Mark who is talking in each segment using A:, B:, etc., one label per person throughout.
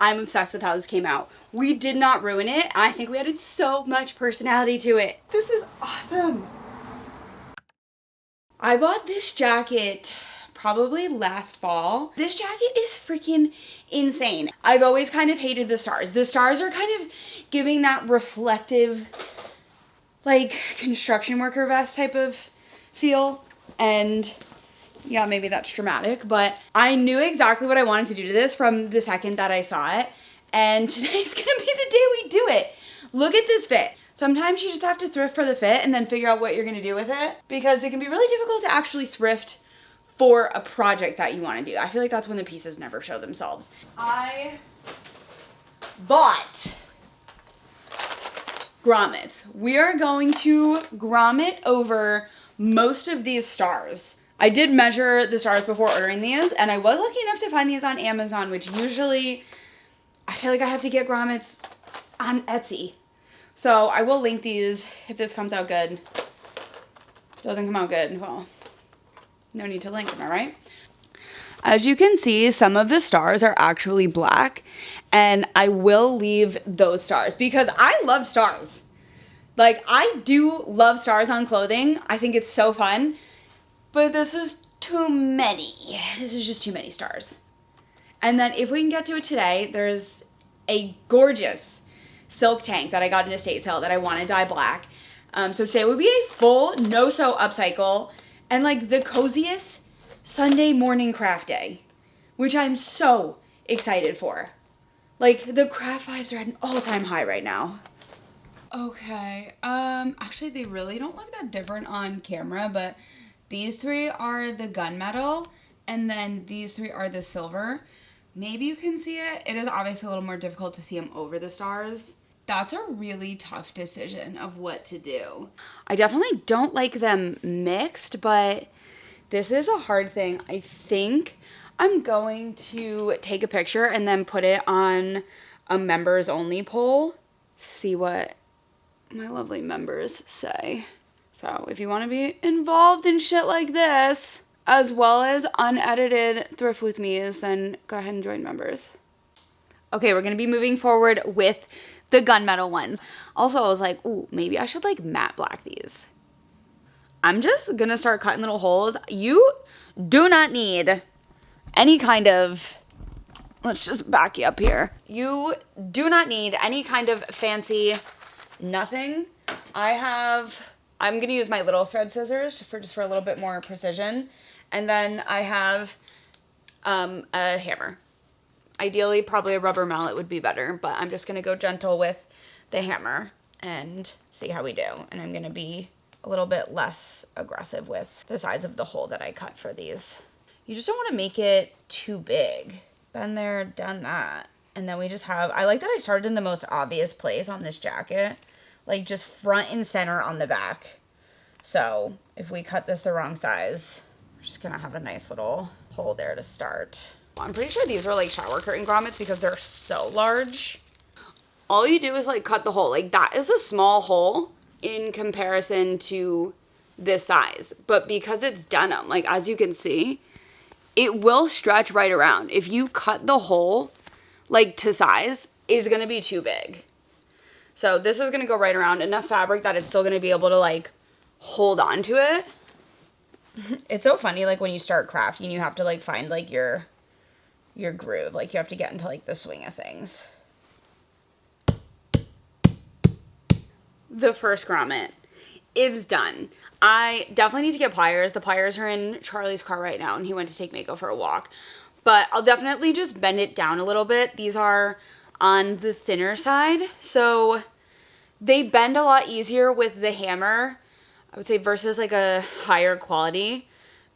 A: I'm obsessed with how this came out. We did not ruin it. I think we added so much personality to it. This is awesome. I bought this jacket probably last fall. This jacket is freaking insane. I've always kind of hated the stars. The stars are kind of giving that reflective, like, construction worker vest type of feel. And yeah, maybe that's dramatic, but I knew exactly what I wanted to do to this from the second that I saw it. And today's gonna be the day we do it. Look at this fit. Sometimes you just have to thrift for the fit and then figure out what you're gonna do with it, because it can be really difficult to actually thrift for a project that you wanna do. I feel like that's when the pieces never show themselves. I bought grommets. We are going to grommet over most of these stars. I did measure the stars before ordering these, and I was lucky enough to find these on Amazon, which usually I feel like I have to get grommets on Etsy. So I will link these if this comes out good. If it doesn't come out good, well, no need to link, am I right? As you can see, some of the stars are actually black, and I will leave those stars because I love stars. Like, I do love stars on clothing. I think it's so fun, but this is too many. This is just too many stars. And then if we can get to it today, there's a gorgeous silk tank that I got in a estate sale that I want to dye black. So today would be a full no-sew upcycle and like the coziest Sunday morning craft day, which I'm so excited for. Like, the craft vibes are at an all-time high right now. Okay, actually they really don't look that different on camera, but these three are the gunmetal and then these three are the silver. Maybe you can see it. It is obviously a little more difficult to see them over the stars. That's a really tough decision of what to do. I definitely don't like them mixed, but this is a hard thing. I think I'm going to take a picture and then put it on a members only poll. See what my lovely members say. So if you want to be involved in shit like this, as well as unedited thrift with me's, then go ahead and join members. Okay, we're going to be moving forward with the gunmetal ones. Also, I was like, ooh, maybe I should like matte black these. I'm just gonna start cutting little holes. You do not need any kind of, let's just back you up here. You do not need any kind of fancy nothing. I'm gonna use my little thread scissors just for a little bit more precision. And then I have a hammer. Ideally, probably a rubber mallet would be better, but I'm just gonna go gentle with the hammer and see how we do. And I'm gonna be a little bit less aggressive with the size of the hole that I cut for these. You just don't wanna make it too big. Been there, done that. And then we just have, I like that I started in the most obvious place on this jacket, like just front and center on the back. So if we cut this the wrong size, we're just gonna have a nice little hole there to start. I'm pretty sure these are like shower curtain grommets because they're so large. All you do is like cut the hole. Like, that is a small hole in comparison to this size. But because it's denim, like as you can see, it will stretch right around. If you cut the hole like to size, it's gonna be too big. So this is gonna go right around, enough fabric that it's still gonna be able to like hold on to it. It's so funny, like when you start crafting, you have to like find like your groove. Like you have to get into like the swing of things. The first grommet is done. I definitely need to get pliers. The pliers are in Charlie's car right now and he went to take Mako for a walk. But I'll definitely just bend it down a little bit. These are on the thinner side, so they bend a lot easier with the hammer, I would say, versus like a higher quality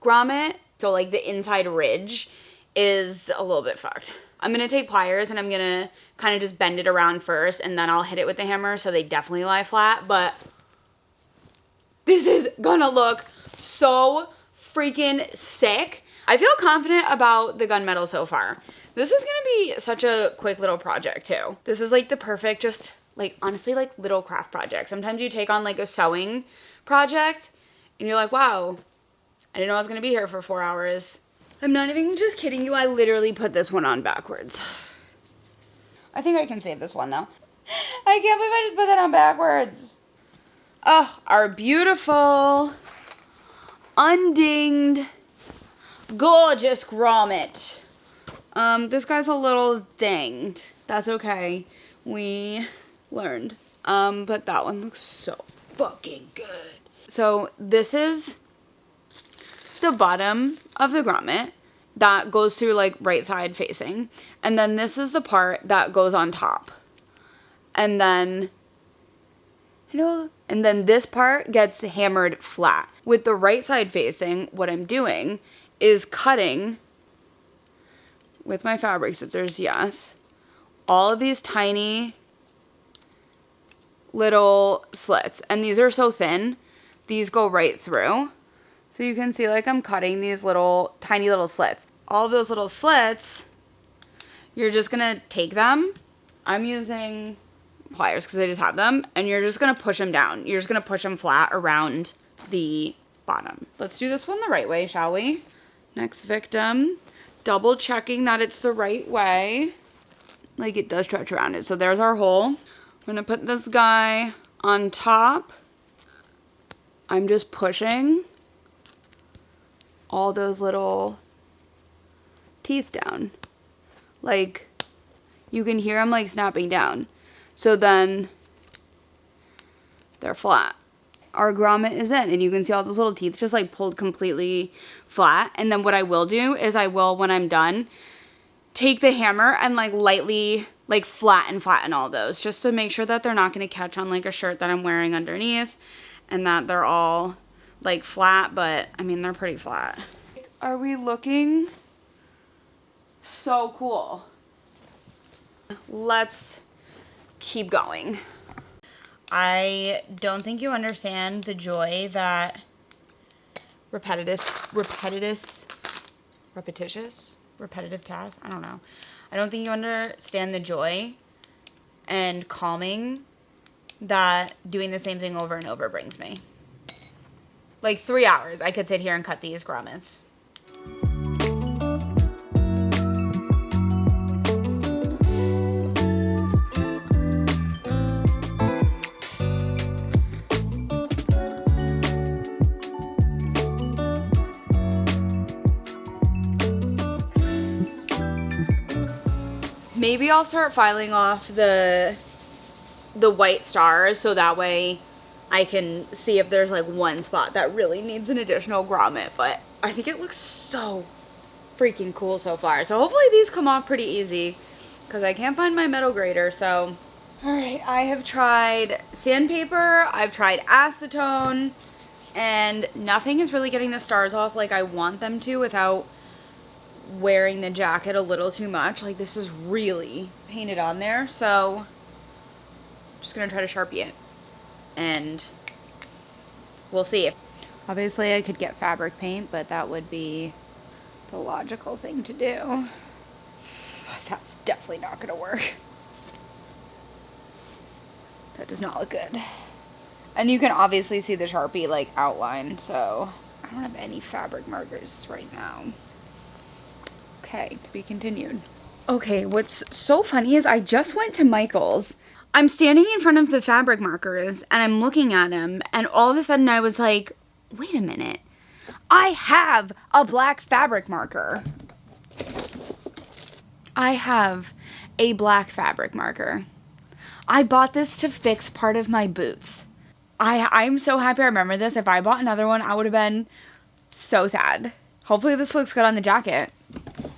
A: grommet. So like the inside ridge is a little bit fucked. I'm gonna take pliers and I'm gonna kind of just bend it around first and then I'll hit it with the hammer so they definitely lie flat. But this is gonna look so freaking sick. I feel confident about the gunmetal so far. This is gonna be such a quick little project too. This is like the perfect, just like honestly like little craft project. Sometimes you take on like a sewing project and you're like, wow, I didn't know I was gonna be here for 4 hours. I'm not even just kidding you, I literally put this one on backwards. think I can save this one though. I can't believe I just put that on backwards. Oh, our beautiful, undinged, gorgeous grommet. This guy's a little dinged. That's okay. We learned. But that one looks so fucking good. So this is the bottom of the grommet that goes through like right side facing. And then this is the part that goes on top. And then, and then this part gets hammered flat. With the right side facing, what I'm doing is cutting with my fabric scissors, yes, all of these tiny little slits. And these are so thin, these go right through. So you can see like I'm cutting these little tiny little slits. All of those little slits, you're just gonna take them. I'm using pliers because I just have them, and you're just gonna push them down. You're just gonna push them flat around the bottom. Let's do this one the right way, shall we? Next victim, double checking that it's the right way. Like it does stretch around it. So there's our hole. I'm gonna put this guy on top. I'm just pushing all those little teeth down. Like you can hear them like snapping down. So then they're flat. Our grommet is in, and you can see all those little teeth just like pulled completely flat. And then what I will do is I will, when I'm done, take the hammer and like lightly like flatten all those, just to make sure that they're not going to catch on like a shirt that I'm wearing underneath, and that they're all like flat, but I mean they're pretty flat. Are we looking so cool? Let's keep going. I don't think you understand the joy that repetitive tasks, I don't know. I don't think you understand the joy and calming that doing the same thing over and over brings me. Like 3 hours, I could sit here and cut these grommets. Maybe I'll start filing off the white stars so that way I can see if there's like one spot that really needs an additional grommet, but I think it looks so freaking cool so far. So hopefully these come off pretty easy because I can't find my metal grater. So all right, I have tried sandpaper, I've tried acetone, and nothing is really getting the stars off like I want them to without wearing the jacket a little too much. Like this is really painted on there, so I'm just gonna try to Sharpie it and we'll see. Obviously I could get fabric paint, but that would be the logical thing to do. That's definitely not gonna work. That does not look good. And you can obviously see the Sharpie like outline, so I don't have any fabric markers right now. Okay, to be continued. Okay, what's so funny is I just went to Michael's. I'm standing in front of the fabric markers and I'm looking at them, and all of a sudden I was like, wait a minute. I have a black fabric marker. I have a black fabric marker. I bought this to fix part of my boots. I'm so happy I remember this. If I bought another one, I would have been so sad. Hopefully this looks good on the jacket.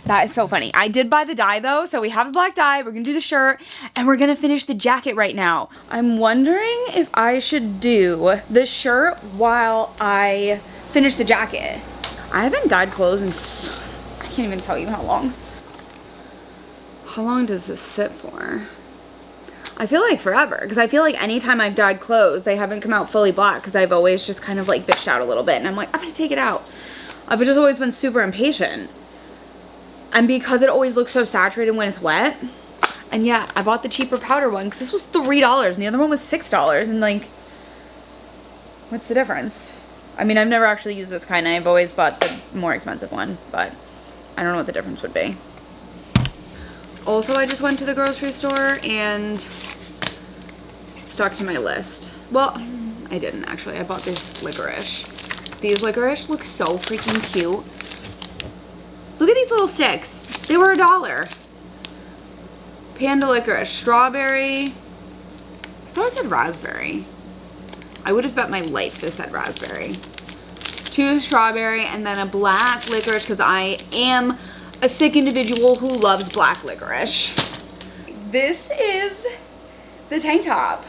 A: That is so funny. I did buy the dye though, so we have the black dye. We're gonna do the shirt and we're gonna finish the jacket right now. I'm wondering if I should do the shirt while I finish the jacket. I haven't dyed clothes in I can't even tell you how long. How long does this sit for? I feel like forever, because I feel like anytime I've dyed clothes, they haven't come out fully black because I've always just kind of like bitched out a little bit and I'm like, I'm gonna take it out. I've just always been super impatient. And because it always looks so saturated when it's wet. And yeah, I bought the cheaper powder one because this was $3 and the other one was $6. And like, what's the difference? I mean, I've never actually used this kind. I've always bought the more expensive one, but I don't know what the difference would be. Also, I just went to the grocery store and stuck to my list. Well, I didn't actually. I bought this licorice. These licorice look so freaking cute. Look at these little sticks. They were $1. Panda licorice, strawberry. I thought it said raspberry. I would have bet my life this said raspberry. 2 strawberry and then a black licorice because I am a sick individual who loves black licorice. This is the tank top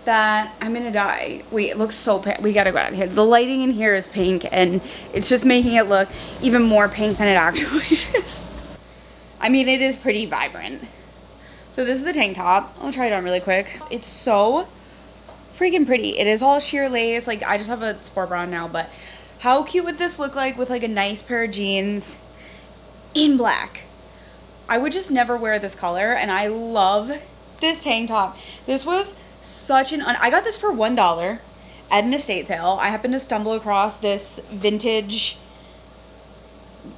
A: that I'm gonna dye. Wait, it looks so pink. We gotta go out of here. The lighting in here is pink and it's just making it look even more pink than it actually is. I mean, it is pretty vibrant. So this is the tank top. I'll try it on really quick. It's so freaking pretty. It is all sheer lace. Like, I just have a sport bra on now, but how cute would this look like with like a nice pair of jeans in black? I would just never wear this color, and I love this tank top. This was such an I got this for $1 at an estate sale. I happened to stumble across this vintage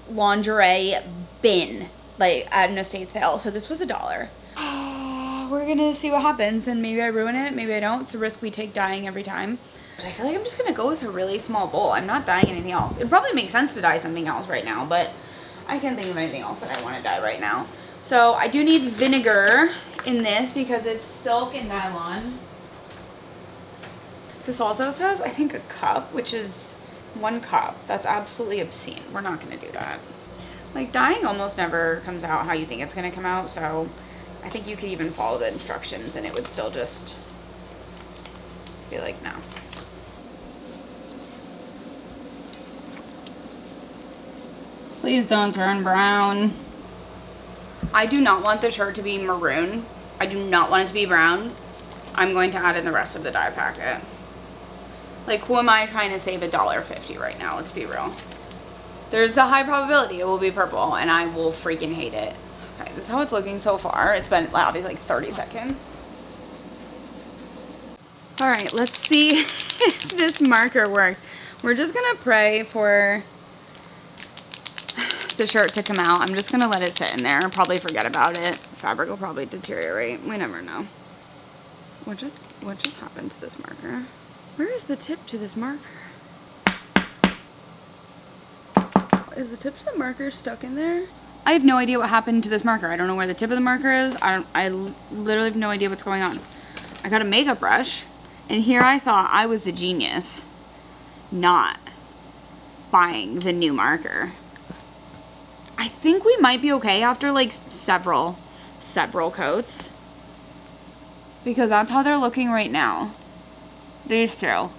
A: lingerie bin like at an estate sale, so this was $1. We're gonna see what happens, and maybe I ruin it, maybe I don't. It's a risk we take dyeing every time. I feel like I'm just gonna go with a really small bowl. I'm not dyeing anything else. It probably makes sense to dye something else right now, but I can't think of anything else that I want to dye right now. So I do need vinegar in this because it's silk and nylon. This also says, I think, a cup, which is 1 cup. That's absolutely obscene. We're not gonna do that. Like, dyeing almost never comes out how you think it's gonna come out, so I think you could even follow the instructions and it would still just be like, no. Please don't turn brown. I do not want the shirt to be maroon. I do not want it to be brown. I'm going to add in the rest of the dye packet. Like, who am I trying to save $1.50 right now? Let's be real. There's a high probability it will be purple and I will freaking hate it. Okay, this is how it's looking so far. It's been obviously like 30 seconds. All right, let's see if this marker works. We're just gonna pray for the shirt to come out. I'm just gonna let it sit in there, probably forget about it. Fabric will probably deteriorate, we never know. What just happened to this marker? Where is the tip to this marker? Is the tip to the marker stuck in there? I have no idea what happened to this marker. I don't know where the tip of the marker is. I literally have no idea what's going on. I got a makeup brush, and here I thought I was the genius not buying the new marker. I think we might be okay after like several coats, because that's how they're looking right now. These two.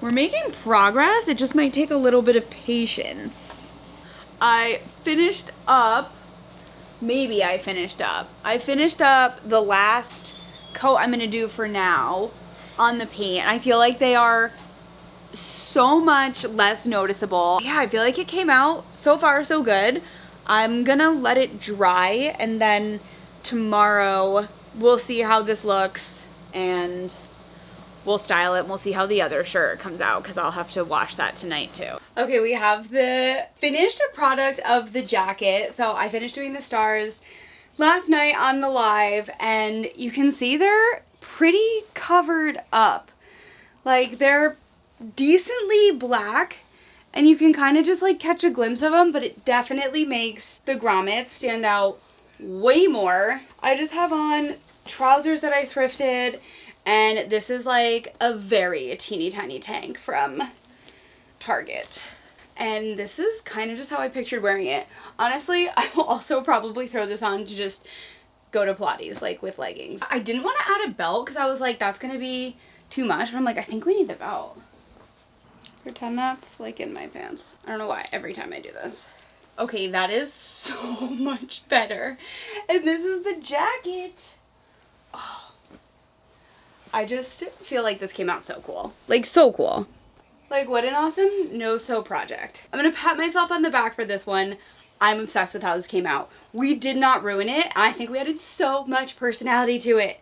A: We're making progress. It just might take a little bit of patience. I finished up the last coat I'm gonna do for now on the paint. I feel like they are so much less noticeable. Yeah, I feel like it came out so far so good. I'm gonna let it dry, and then tomorrow we'll see how this looks and we'll style it and we'll see how the other shirt comes out, because I'll have to wash that tonight too. Okay, we have the finished product of the jacket. So I finished doing the stars last night on the live, and you can see they're pretty covered up. Like, they're decently black and you can kind of just like catch a glimpse of them, but it definitely makes the grommets stand out way more. I just have on trousers that I thrifted, and this is like a very teeny tiny tank from Target. And this is kind of just how I pictured wearing it. Honestly, I will also probably throw this on to just go to Pilates, like with leggings. I didn't want to add a belt because I was like, that's gonna be too much, but I'm like, I think we need the belt. Pretend that's like in my pants. I don't know why every time I do this. Okay, that is so much better. And this is the jacket. Oh, I just feel like this came out so cool. Like, so cool. Like, what an awesome no-sew project. I'm gonna pat myself on the back for this one. I'm obsessed with how this came out. We did not ruin it. I think we added so much personality to it.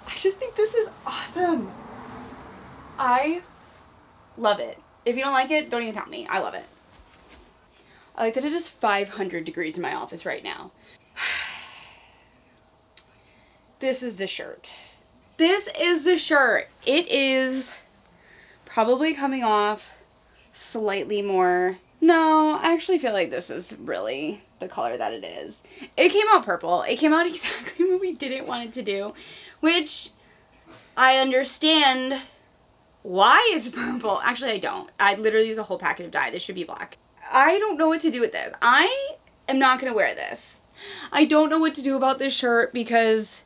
A: I just think this is awesome. I love it. If you don't like it, don't even tell me. I love it. I like that it is 500 degrees in my office right now. This is the shirt. This is the shirt. It is probably coming off slightly more. No, I actually feel like this is really the color that it is. It came out purple. It came out exactly what we didn't want it to do, which I understand why it's purple. Actually, I don't. I literally use a whole packet of dye. This should be black. I don't know what to do with this. I am not going to wear this. I don't know what to do about this shirt because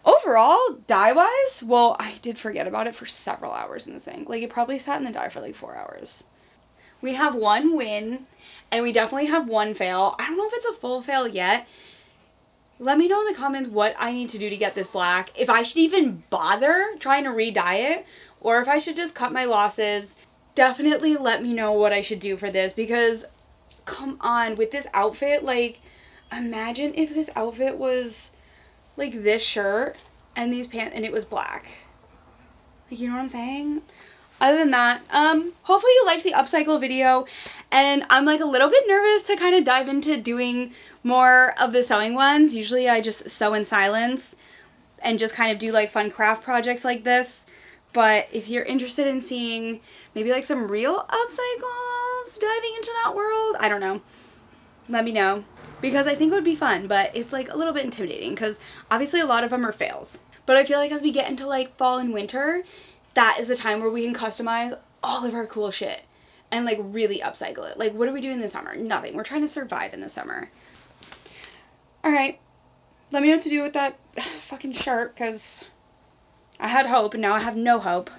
A: overall, dye-wise, well, I did forget about it for several hours in the sink. Like, it probably sat in the dye for like 4 hours. We have one win, and we definitely have one fail. I don't know if it's a full fail yet. Let me know in the comments what I need to do to get this black. If I should even bother trying to re-dye it, or if I should just cut my losses. Definitely let me know what I should do for this, because come on, with this outfit, like, imagine if this outfit was like this shirt and these pants and it was black. Like, you know what I'm saying? Other than that, hopefully you liked the upcycle video, and I'm like a little bit nervous to kind of dive into doing more of the sewing ones. Usually I just sew in silence and just kind of do like fun craft projects like this. But if you're interested in seeing maybe like some real upcycles, diving into that world, I don't know, let me know, because I think it would be fun, but it's like a little bit intimidating because obviously a lot of them are fails. But I feel like as we get into like fall and winter, that is the time where we can customize all of our cool shit and like really upcycle it. Like, what are we doing this summer? Nothing. We're trying to survive in the summer. All right, let me know what to do with that fucking shirt, because I had hope and now I have no hope.